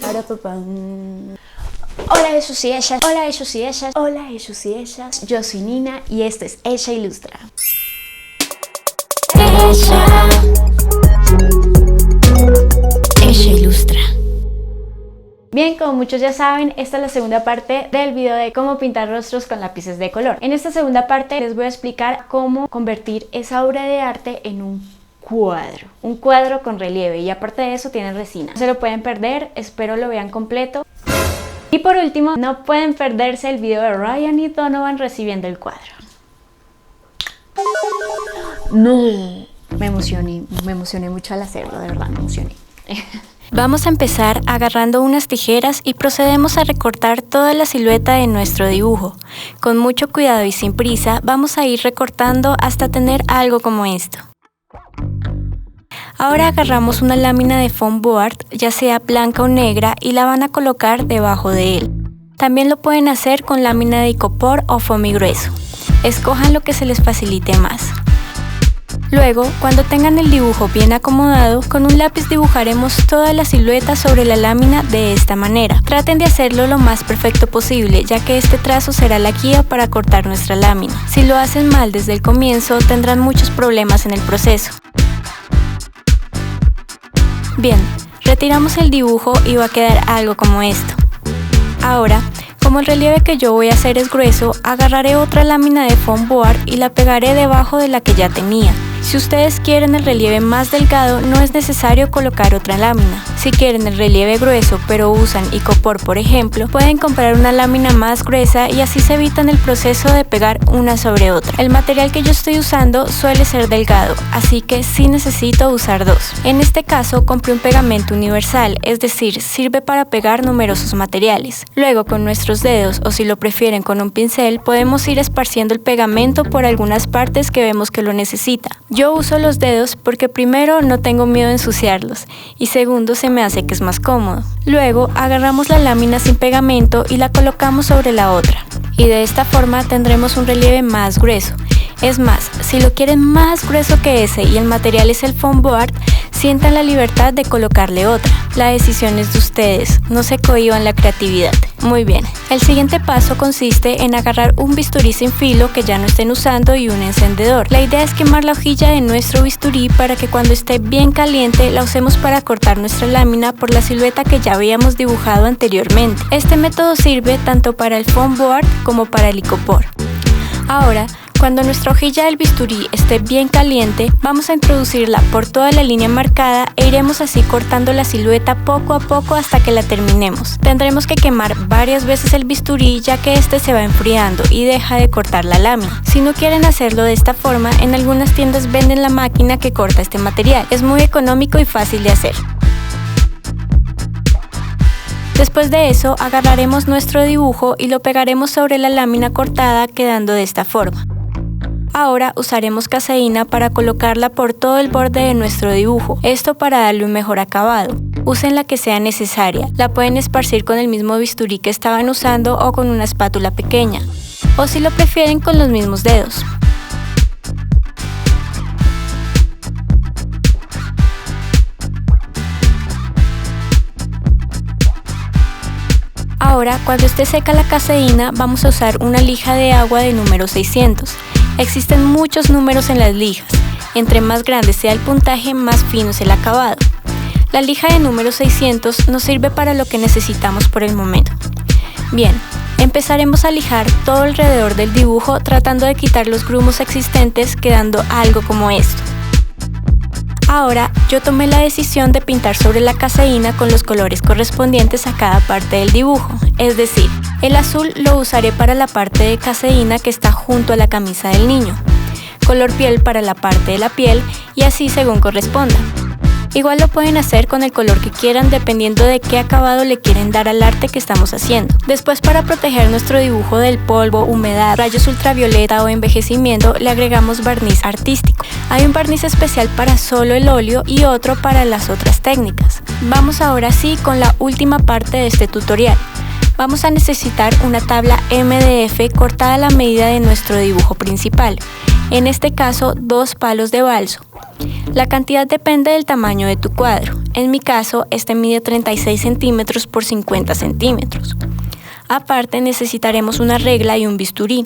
Hola ellos y ellas, hola ellos y ellas, hola ellos y ellas. Yo soy Nina y esto es Ella Ilustra. Ella Ilustra. Bien, como muchos ya saben, esta es la segunda parte del video de cómo pintar rostros con lápices de color. En esta segunda parte les voy a explicar cómo convertir esa obra de arte en un cuadro con relieve, y aparte de eso tiene resina. No se lo pueden perder, espero lo vean completo. Y por último, no pueden perderse el video de Ryan y Donovan recibiendo el cuadro. No, me emocioné mucho al hacerlo, de verdad me emocioné. Vamos a empezar agarrando unas tijeras y procedemos a recortar toda la silueta de nuestro dibujo. Con mucho cuidado y sin prisa, vamos a ir recortando hasta tener algo como esto. Ahora agarramos una lámina de foam board, ya sea blanca o negra, y la van a colocar debajo de él. También lo pueden hacer con lámina de icopor o foamy grueso. Escojan lo que se les facilite más. Luego, cuando tengan el dibujo bien acomodado, con un lápiz dibujaremos toda la silueta sobre la lámina de esta manera. Traten de hacerlo lo más perfecto posible, ya que este trazo será la guía para cortar nuestra lámina. Si lo hacen mal desde el comienzo, tendrán muchos problemas en el proceso. Bien, retiramos el dibujo y va a quedar algo como esto. Ahora, como el relieve que yo voy a hacer es grueso, agarraré otra lámina de foam board y la pegaré debajo de la que ya tenía. Si ustedes quieren el relieve más delgado, no es necesario colocar otra lámina. Si quieren el relieve grueso pero usan icopor, por ejemplo, pueden comprar una lámina más gruesa y así se evitan el proceso de pegar una sobre otra. El material que yo estoy usando suele ser delgado, así que sí necesito usar dos. En este caso compré un pegamento universal, es decir, sirve para pegar numerosos materiales. Luego con nuestros dedos, o si lo prefieren con un pincel, podemos ir esparciendo el pegamento por algunas partes que vemos que lo necesita. Yo uso los dedos porque primero no tengo miedo de ensuciarlos y segundo se me hace que es más cómodo. Luego agarramos la lámina sin pegamento y la colocamos sobre la otra. Y de esta forma tendremos un relieve más grueso. Es más, si lo quieren más grueso que ese y el material es el foam board, sientan la libertad de colocarle otra. La decisión es de ustedes, no se cohíban la creatividad. Muy bien, el siguiente paso consiste en agarrar un bisturí sin filo que ya no estén usando y un encendedor. La idea es quemar la hojilla de nuestro bisturí para que cuando esté bien caliente la usemos para cortar nuestra lámina por la silueta que ya habíamos dibujado anteriormente. Este método sirve tanto para el foam board como para el icopor. Ahora, cuando nuestra hojilla del bisturí esté bien caliente, vamos a introducirla por toda la línea marcada e iremos así cortando la silueta poco a poco hasta que la terminemos. Tendremos que quemar varias veces el bisturí ya que este se va enfriando y deja de cortar la lámina. Si no quieren hacerlo de esta forma, en algunas tiendas venden la máquina que corta este material. Es muy económico y fácil de hacer. Después de eso, agarraremos nuestro dibujo y lo pegaremos sobre la lámina cortada, quedando de esta forma. Ahora usaremos caseína para colocarla por todo el borde de nuestro dibujo, esto para darle un mejor acabado. Usen la que sea necesaria, la pueden esparcir con el mismo bisturí que estaban usando o con una espátula pequeña, o si lo prefieren con los mismos dedos. Ahora, cuando esté seca la caseína, vamos a usar una lija de agua de número 600. Existen muchos números en las lijas. Entre más grande sea el puntaje, más fino es el acabado. La lija de número 600 nos sirve para lo que necesitamos por el momento. Bien, empezaremos a lijar todo alrededor del dibujo tratando de quitar los grumos existentes, quedando algo como esto. Ahora, yo tomé la decisión de pintar sobre la caseína con los colores correspondientes a cada parte del dibujo. Es decir, el azul lo usaré para la parte de caseína que está junto a la camisa del niño, color piel para la parte de la piel y así según corresponda. Igual lo pueden hacer con el color que quieran dependiendo de qué acabado le quieren dar al arte que estamos haciendo. Después, para proteger nuestro dibujo del polvo, humedad, rayos ultravioleta o envejecimiento, le agregamos barniz artístico. Hay un barniz especial para solo el óleo y otro para las otras técnicas. Vamos ahora sí con la última parte de este tutorial. Vamos a necesitar una tabla MDF cortada a la medida de nuestro dibujo principal. En este caso, 2 palos de balso. La cantidad depende del tamaño de tu cuadro. En mi caso, este mide 36 centímetros por 50 centímetros. Aparte, necesitaremos una regla y un bisturí,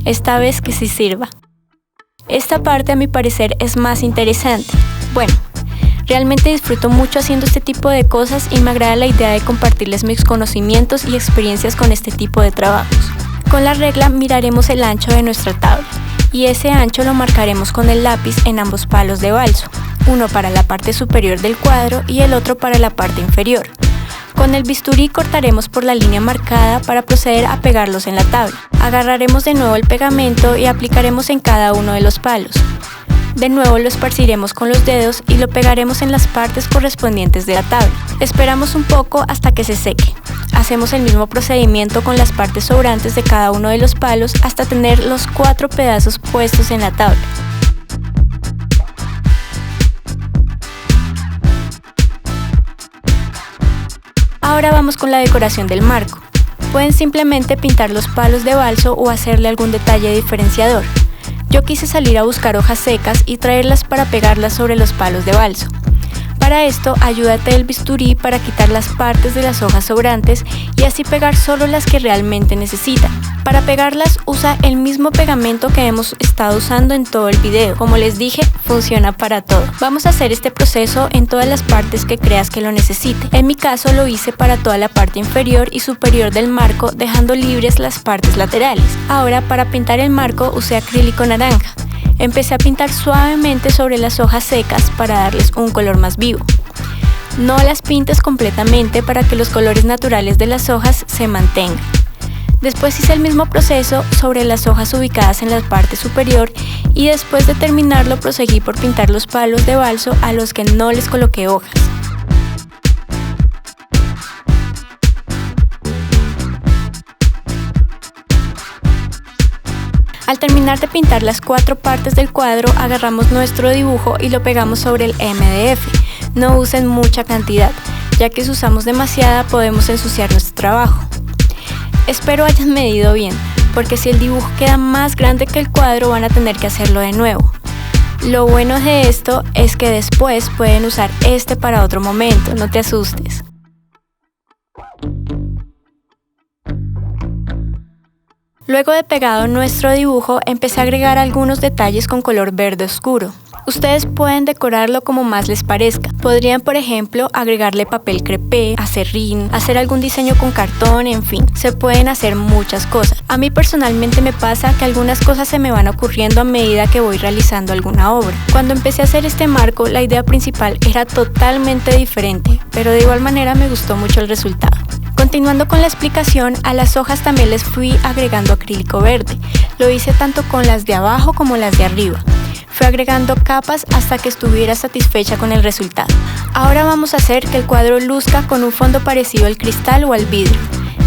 esta vez que sí sirva. Esta parte, a mi parecer, es más interesante. Bueno, realmente disfruto mucho haciendo este tipo de cosas y me agrada la idea de compartirles mis conocimientos y experiencias con este tipo de trabajos. Con la regla miraremos el ancho de nuestra tabla y ese ancho lo marcaremos con el lápiz en ambos palos de balso, uno para la parte superior del cuadro y el otro para la parte inferior. Con el bisturí cortaremos por la línea marcada para proceder a pegarlos en la tabla. Agarraremos de nuevo el pegamento y aplicaremos en cada uno de los palos. De nuevo lo esparciremos con los dedos y lo pegaremos en las partes correspondientes de la tabla. Esperamos un poco hasta que se seque. Hacemos el mismo procedimiento con las partes sobrantes de cada uno de los palos hasta tener los 4 pedazos puestos en la tabla. Ahora vamos con la decoración del marco. Pueden simplemente pintar los palos de balso o hacerle algún detalle diferenciador. Yo quise salir a buscar hojas secas y traerlas para pegarlas sobre los palos de balso. Para esto, ayúdate del bisturí para quitar las partes de las hojas sobrantes y así pegar solo las que realmente necesitan. Para pegarlas, usa el mismo pegamento que hemos estado usando en todo el video. Como les dije, funciona para todo. Vamos a hacer este proceso en todas las partes que creas que lo necesite. En mi caso lo hice para toda la parte inferior y superior del marco, dejando libres las partes laterales. Ahora, para pintar el marco, usé acrílico naranja. Empecé a pintar suavemente sobre las hojas secas para darles un color más vivo. No las pintes completamente para que los colores naturales de las hojas se mantengan. Después hice el mismo proceso sobre las hojas ubicadas en la parte superior y después de terminarlo proseguí por pintar los palos de balso a los que no les coloqué hojas. Al terminar de pintar las 4 partes del cuadro, agarramos nuestro dibujo y lo pegamos sobre el MDF. No usen mucha cantidad, ya que si usamos demasiada podemos ensuciar nuestro trabajo. Espero hayan medido bien, porque si el dibujo queda más grande que el cuadro van a tener que hacerlo de nuevo. Lo bueno de esto es que después pueden usar este para otro momento, no te asustes. Luego de pegado nuestro dibujo, empecé a agregar algunos detalles con color verde oscuro. Ustedes pueden decorarlo como más les parezca. Podrían, por ejemplo, agregarle papel crepé, acerrín, hacer algún diseño con cartón, en fin. Se pueden hacer muchas cosas. A mí personalmente me pasa que algunas cosas se me van ocurriendo a medida que voy realizando alguna obra. Cuando empecé a hacer este marco, la idea principal era totalmente diferente, pero de igual manera me gustó mucho el resultado. Continuando con la explicación, a las hojas también les fui agregando acrílico verde. Lo hice tanto con las de abajo como las de arriba. Fui agregando capas hasta que estuviera satisfecha con el resultado. Ahora vamos a hacer que el cuadro luzca con un fondo parecido al cristal o al vidrio.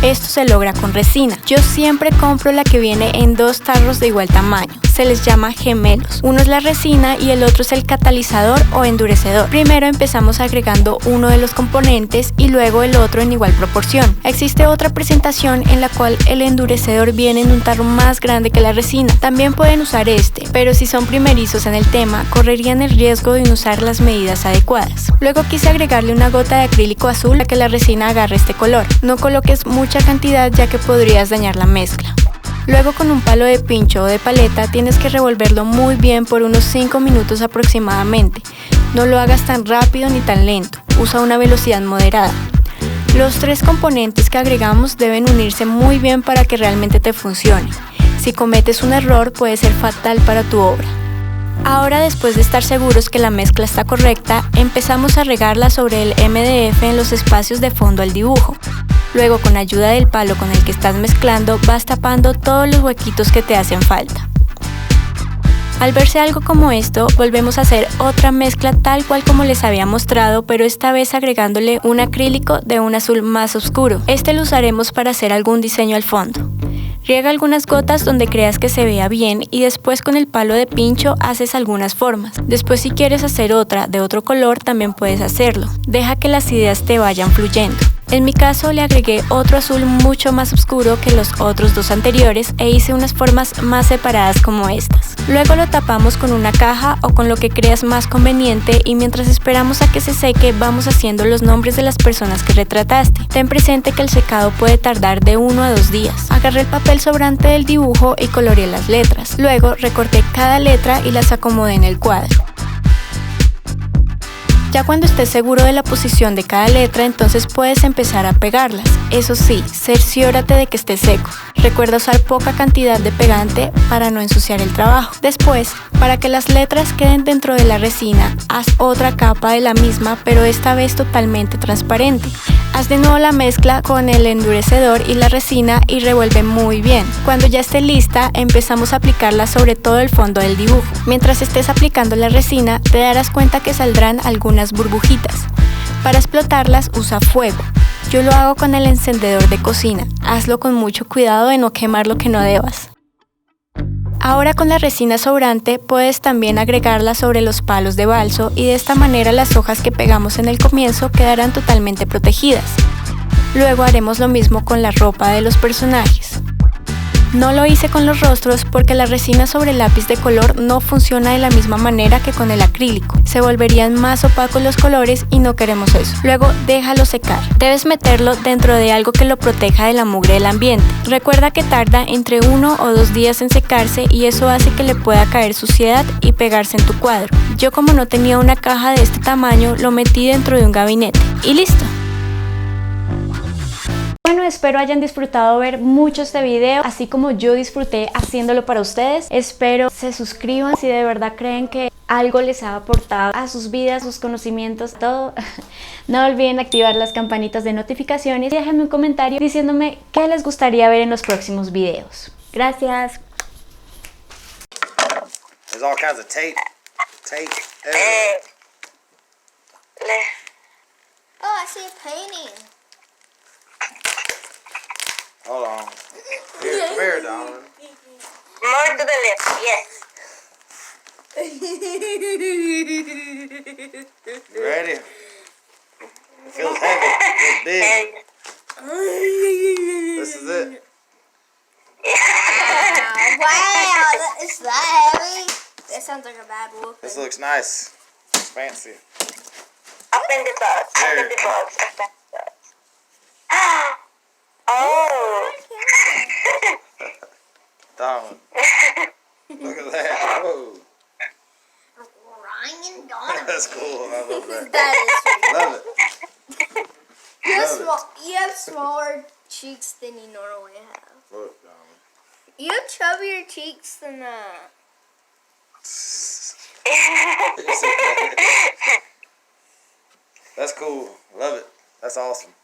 Esto se logra con resina. Yo siempre compro la que viene en 2 tarros de igual tamaño. Se les llama gemelos. Uno es la resina y el otro es el catalizador o endurecedor. Primero empezamos agregando uno de los componentes y luego el otro en igual proporción. Existe otra presentación en la cual el endurecedor viene en un tarro más grande que la resina. También pueden usar este, pero si son primerizos en el tema, correrían el riesgo de no usar las medidas adecuadas. Luego quise agregarle una gota de acrílico azul para que la resina agarre este color. No coloques mucha cantidad ya que podrías dañar la mezcla. Luego con un palo de pincho o de paleta tienes que revolverlo muy bien por unos 5 minutos aproximadamente. No lo hagas tan rápido ni tan lento, usa una velocidad moderada. Los 3 componentes que agregamos deben unirse muy bien para que realmente te funcione. Si cometes un error puede ser fatal para tu obra. Ahora, después de estar seguros que la mezcla está correcta, empezamos a regarla sobre el MDF en los espacios de fondo al dibujo. Luego, con ayuda del palo con el que estás mezclando, vas tapando todos los huequitos que te hacen falta. Al verse algo como esto, volvemos a hacer otra mezcla tal cual como les había mostrado, pero esta vez agregándole un acrílico de un azul más oscuro. Este lo usaremos para hacer algún diseño al fondo. Riega algunas gotas donde creas que se vea bien y después con el palo de pincho haces algunas formas. Después, si quieres hacer otra de otro color, también puedes hacerlo. Deja que las ideas te vayan fluyendo. En mi caso le agregué otro azul mucho más oscuro que los otros dos anteriores e hice unas formas más separadas como estas. Luego lo tapamos con una caja o con lo que creas más conveniente y mientras esperamos a que se seque vamos haciendo los nombres de las personas que retrataste. Ten presente que el secado puede tardar de 1 a 2 días. Agarré el papel sobrante del dibujo y coloreé las letras. Luego recorté cada letra y las acomodé en el cuadro. Ya cuando estés seguro de la posición de cada letra, entonces puedes empezar a pegarlas. Eso sí, cerciórate de que esté seco. Recuerda usar poca cantidad de pegante para no ensuciar el trabajo. Después, para que las letras queden dentro de la resina, haz otra capa de la misma, pero esta vez totalmente transparente. Haz de nuevo la mezcla con el endurecedor y la resina y revuelve muy bien. Cuando ya esté lista, empezamos a aplicarla sobre todo el fondo del dibujo. Mientras estés aplicando la resina, te darás cuenta que saldrán algunas burbujitas. Para explotarlas, usa fuego. Yo lo hago con el encendedor de cocina. Hazlo con mucho cuidado de no quemar lo que no debas. Ahora con la resina sobrante puedes también agregarla sobre los palos de balso y de esta manera las hojas que pegamos en el comienzo quedarán totalmente protegidas. Luego haremos lo mismo con la ropa de los personajes. No lo hice con los rostros porque la resina sobre el lápiz de color no funciona de la misma manera que con el acrílico. Se volverían más opacos los colores y no queremos eso. Luego déjalo secar. Debes meterlo dentro de algo que lo proteja de la mugre del ambiente. Recuerda que tarda entre 1 o 2 días en secarse y eso hace que le pueda caer suciedad y pegarse en tu cuadro. Yo, como no tenía una caja de este tamaño, lo metí dentro de un gabinete y listo. Bueno, espero hayan disfrutado ver mucho este video, así como yo disfruté haciéndolo para ustedes. Espero se suscriban si de verdad creen que algo les ha aportado a sus vidas, sus conocimientos, todo. No olviden activar las campanitas de notificaciones y déjenme un comentario diciéndome qué les gustaría ver en los próximos videos. Gracias. There's all kinds of tape everywhere. Oh, I see a painting. Hold on. Here, come here, Donovan. More to the left, yes. You ready? It feels heavy. It feels big. This is it. Wow, is that heavy? That sounds like a bad wolf. This looks nice. It's fancy. Open the box, open the box, open the box. Oh. Donovan. Look at that. Whoa. Ryan Donovan. That's cool. I love that. That is sweet. Love it. You have smaller cheeks than you normally have. Look, Donovan. You have chubbier cheeks than that. That's cool. Love it. That's awesome.